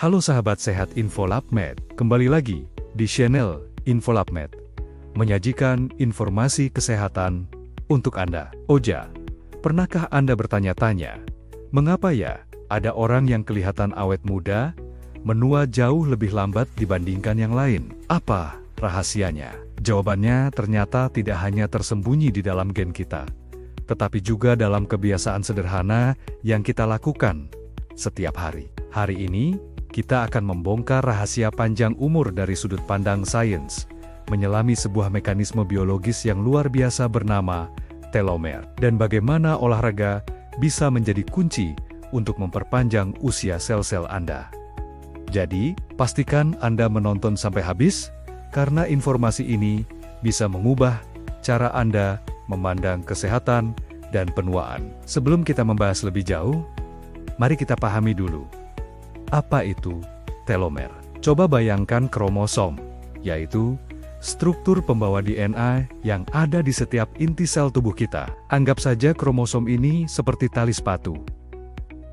Halo sahabat sehat InfoLabMed, kembali lagi di channel InfoLabMed, menyajikan informasi kesehatan untuk Anda. Oja, pernahkah Anda bertanya-tanya, mengapa ya ada orang yang kelihatan awet muda, menua jauh lebih lambat dibandingkan yang lain? Apa rahasianya? Jawabannya ternyata tidak hanya tersembunyi di dalam gen kita, tetapi juga dalam kebiasaan sederhana yang kita lakukan setiap hari. Hari ini, kita akan membongkar rahasia panjang umur dari sudut pandang sains, menyelami sebuah mekanisme biologis yang luar biasa bernama telomer, dan bagaimana olahraga bisa menjadi kunci untuk memperpanjang usia sel-sel Anda. Jadi, pastikan Anda menonton sampai habis, karena informasi ini bisa mengubah cara Anda memandang kesehatan dan penuaan. Sebelum kita membahas lebih jauh, mari kita pahami dulu. Apa itu telomer? Coba bayangkan kromosom, yaitu struktur pembawa DNA yang ada di setiap inti sel tubuh kita. Anggap saja kromosom ini seperti tali sepatu.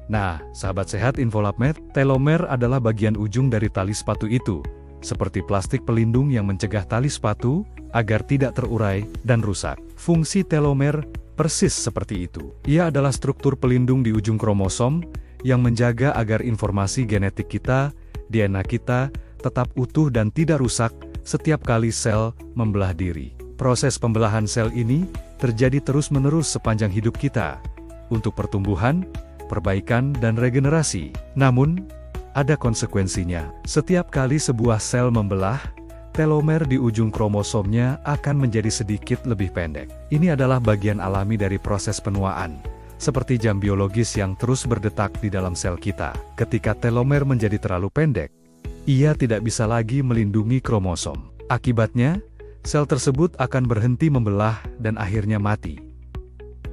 Nah, sahabat sehat InfoLabMed, telomer adalah bagian ujung dari tali sepatu itu, seperti plastik pelindung yang mencegah tali sepatu agar tidak terurai dan rusak. Fungsi telomer persis seperti itu. Ia adalah struktur pelindung di ujung kromosom yang menjaga agar informasi genetik kita, DNA kita, tetap utuh dan tidak rusak setiap kali sel membelah diri. Proses pembelahan sel ini terjadi terus-menerus sepanjang hidup kita, untuk pertumbuhan, perbaikan, dan regenerasi. Namun, ada konsekuensinya. Setiap kali sebuah sel membelah, telomer di ujung kromosomnya akan menjadi sedikit lebih pendek. Ini adalah bagian alami dari proses penuaan, seperti jam biologis yang terus berdetak di dalam sel kita. Ketika telomer menjadi terlalu pendek, ia tidak bisa lagi melindungi kromosom. Akibatnya, sel tersebut akan berhenti membelah dan akhirnya mati.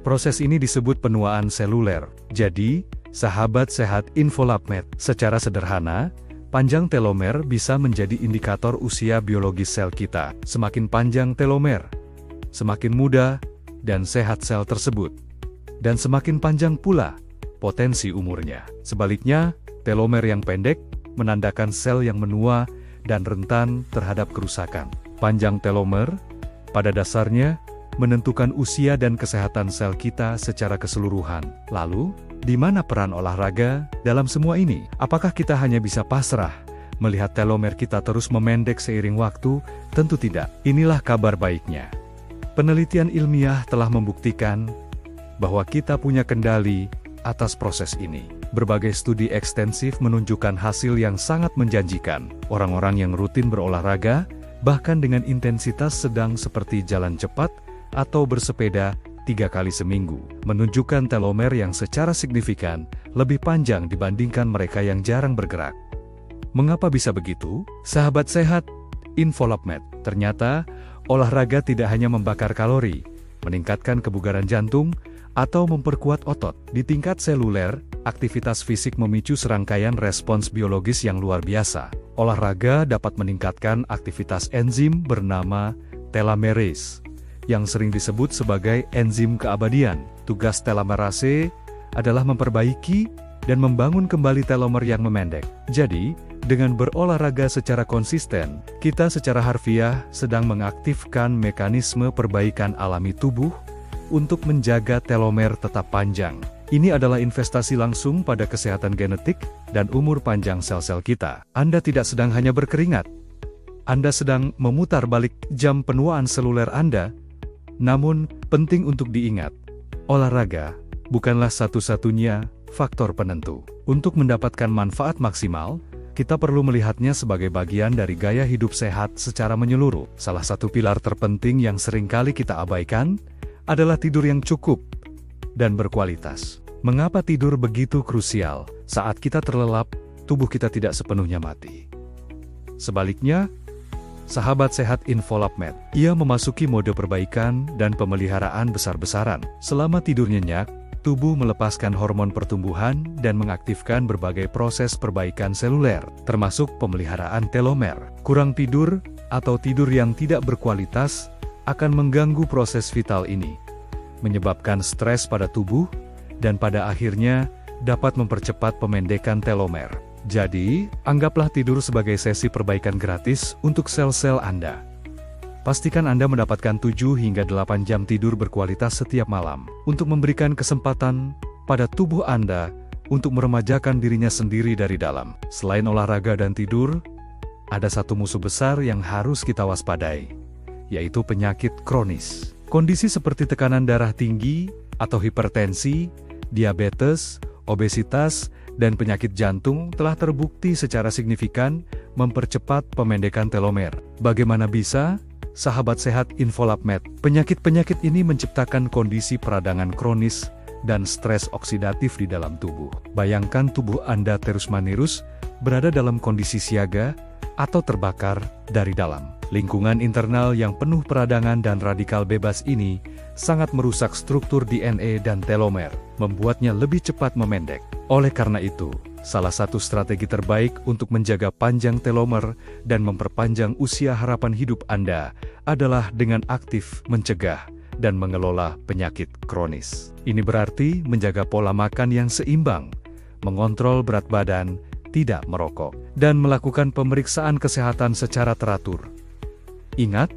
Proses ini disebut penuaan seluler. Jadi, sahabat sehat InfoLabMed, secara sederhana, panjang telomer bisa menjadi indikator usia biologis sel kita. Semakin panjang telomer, semakin muda dan sehat sel tersebut. Dan semakin panjang pula potensi umurnya. Sebaliknya, telomer yang pendek menandakan sel yang menua dan rentan terhadap kerusakan. Panjang telomer, pada dasarnya, menentukan usia dan kesehatan sel kita secara keseluruhan. Lalu, di mana peran olahraga dalam semua ini? Apakah kita hanya bisa pasrah melihat telomer kita terus memendek seiring waktu? Tentu tidak. Inilah kabar baiknya. Penelitian ilmiah telah membuktikan bahwa kita punya kendali atas proses ini. Berbagai studi ekstensif menunjukkan hasil yang sangat menjanjikan. Orang-orang yang rutin berolahraga, bahkan dengan intensitas sedang seperti jalan cepat atau bersepeda 3 kali seminggu, menunjukkan telomer yang secara signifikan lebih panjang dibandingkan mereka yang jarang bergerak. Mengapa bisa begitu? Sahabat sehat InfoLabMed, ternyata olahraga tidak hanya membakar kalori, meningkatkan kebugaran jantung, atau memperkuat otot. Di tingkat seluler, aktivitas fisik memicu serangkaian respons biologis yang luar biasa. Olahraga dapat meningkatkan aktivitas enzim bernama telomerase, yang sering disebut sebagai enzim keabadian. Tugas telomerase adalah memperbaiki dan membangun kembali telomer yang memendek. Jadi, dengan berolahraga secara konsisten, kita secara harfiah sedang mengaktifkan mekanisme perbaikan alami tubuh untuk menjaga telomer tetap panjang. Ini adalah investasi langsung pada kesehatan genetik dan umur panjang sel-sel kita. Anda tidak sedang hanya berkeringat. Anda sedang memutar balik jam penuaan seluler Anda. Namun, penting untuk diingat, olahraga bukanlah satu-satunya faktor penentu. Untuk mendapatkan manfaat maksimal, kita perlu melihatnya sebagai bagian dari gaya hidup sehat secara menyeluruh. Salah satu pilar terpenting yang seringkali kita abaikan adalah tidur yang cukup dan berkualitas. Mengapa tidur begitu krusial? Saat kita terlelap, tubuh kita tidak sepenuhnya mati. Sebaliknya, sahabat sehat InfoLabMed, ia memasuki mode perbaikan dan pemeliharaan besar-besaran. Selama tidur nyenyak, tubuh melepaskan hormon pertumbuhan dan mengaktifkan berbagai proses perbaikan seluler, termasuk pemeliharaan telomer. Kurang tidur atau tidur yang tidak berkualitas akan mengganggu proses vital ini, menyebabkan stres pada tubuh, dan pada akhirnya dapat mempercepat pemendekan telomer. Jadi, anggaplah tidur sebagai sesi perbaikan gratis untuk sel-sel Anda. Pastikan Anda mendapatkan 7 hingga 8 jam tidur berkualitas setiap malam, untuk memberikan kesempatan pada tubuh Anda untuk meremajakan dirinya sendiri dari dalam. Selain olahraga dan tidur, ada satu musuh besar yang harus kita waspadai, yaitu penyakit kronis. Kondisi seperti tekanan darah tinggi atau hipertensi, diabetes, obesitas, dan penyakit jantung telah terbukti secara signifikan mempercepat pemendekan telomer. Bagaimana bisa? Sahabat sehat InfoLab Med, penyakit-penyakit ini menciptakan kondisi peradangan kronis dan stres oksidatif di dalam tubuh. Bayangkan tubuh Anda terus-menerus berada dalam kondisi siaga atau terbakar dari dalam. Lingkungan internal yang penuh peradangan dan radikal bebas ini sangat merusak struktur DNA dan telomer, membuatnya lebih cepat memendek. Oleh karena itu, salah satu strategi terbaik untuk menjaga panjang telomer dan memperpanjang usia harapan hidup Anda adalah dengan aktif mencegah dan mengelola penyakit kronis. Ini berarti menjaga pola makan yang seimbang, mengontrol berat badan, tidak merokok, dan melakukan pemeriksaan kesehatan secara teratur. Ingat,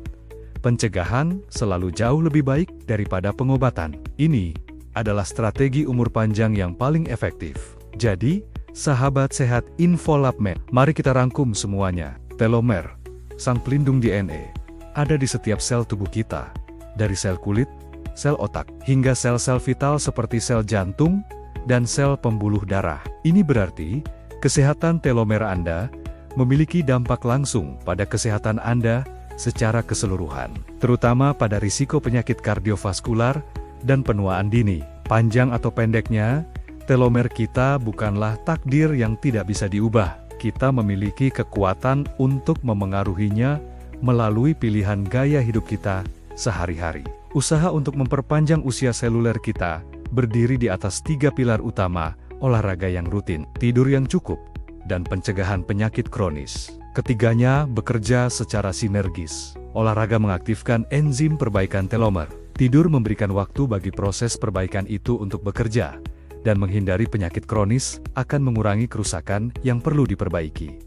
pencegahan selalu jauh lebih baik daripada pengobatan. Ini adalah strategi umur panjang yang paling efektif. Jadi, sahabat sehat InfoLab Med, mari kita rangkum semuanya. Telomer, sang pelindung DNA, ada di setiap sel tubuh kita, dari sel kulit, sel otak, hingga sel-sel vital seperti sel jantung dan sel pembuluh darah. Ini berarti, kesehatan telomer Anda memiliki dampak langsung pada kesehatan Anda secara keseluruhan, terutama pada risiko penyakit kardiovaskular dan penuaan dini. Panjang atau pendeknya, telomer kita bukanlah takdir yang tidak bisa diubah. Kita memiliki kekuatan untuk memengaruhinya melalui pilihan gaya hidup kita sehari-hari. Usaha untuk memperpanjang usia seluler kita berdiri di atas 3 pilar utama: olahraga yang rutin, tidur yang cukup, dan pencegahan penyakit kronis. Ketiganya bekerja secara sinergis. Olahraga mengaktifkan enzim perbaikan telomer. Tidur memberikan waktu bagi proses perbaikan itu untuk bekerja, dan menghindari penyakit kronis akan mengurangi kerusakan yang perlu diperbaiki.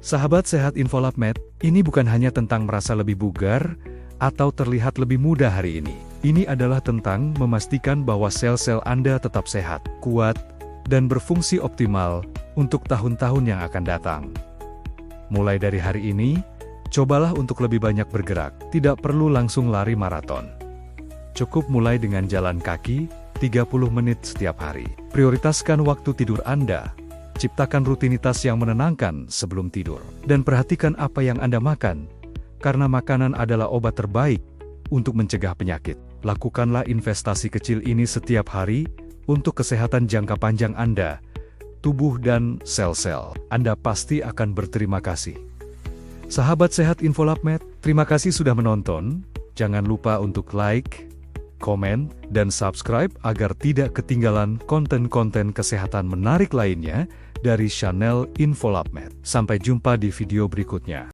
Sahabat sehat InfoLab Med, ini bukan hanya tentang merasa lebih bugar atau terlihat lebih muda hari ini. Ini adalah tentang memastikan bahwa sel-sel Anda tetap sehat, kuat, dan berfungsi optimal untuk tahun-tahun yang akan datang. Mulai dari hari ini, cobalah untuk lebih banyak bergerak. Tidak perlu langsung lari maraton. Cukup mulai dengan jalan kaki 30 menit setiap hari. Prioritaskan waktu tidur Anda. Ciptakan rutinitas yang menenangkan sebelum tidur. Dan perhatikan apa yang Anda makan, karena makanan adalah obat terbaik untuk mencegah penyakit. Lakukanlah investasi kecil ini setiap hari untuk kesehatan jangka panjang Anda, tubuh dan sel-sel. Anda pasti akan berterima kasih. Sahabat sehat InfoLab Med, terima kasih sudah menonton. Jangan lupa untuk like, komen, dan subscribe agar tidak ketinggalan konten-konten kesehatan menarik lainnya dari channel InfoLab Med. Sampai jumpa di video berikutnya.